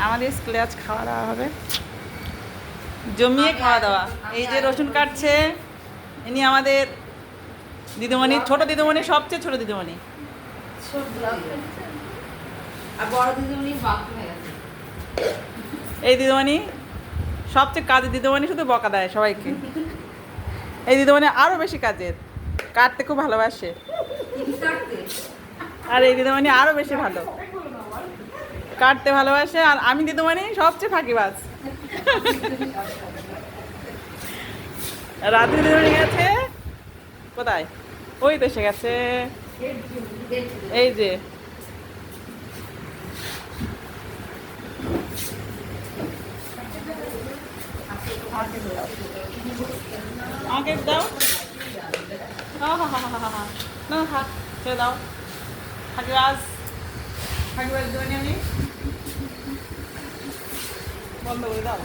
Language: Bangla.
আমাদের স্কুলে আজ খাওয়া দাওয়া হবে, জমিয়ে খাওয়া দাওয়া। এই যে রসুন কাটছে, ইনি আমাদের দিদিমণি, ছোট দিদিমণি, সবচেয়ে ছোট দিদিমণি। আর বড় দিদিমণি বাকি হয়ে গেছে। এই দিদিমণি সবচেয়ে কাজের দিদিমণি, শুধু বকা দেয় সবাইকে। এই দিদিমণি আরো বেশি কাজের, কাটতে খুব ভালোবাসে। আর এই দিদিমণি আরো বেশি ভালো, কাটতে ভালোবাসে। আর আমি দিদিমণি সবচেয়ে ফাঁকিবাজ। রাধু দিদিমণি গেছে কোথায়? ওই তো এসে গেছে, এই যে। আমাকে দাও, না খা, ছেড়ে দাও। ফাঁকিবাজ, ফাঁকিবাজ দিদিমণি আমি বন্ধ করে দাও।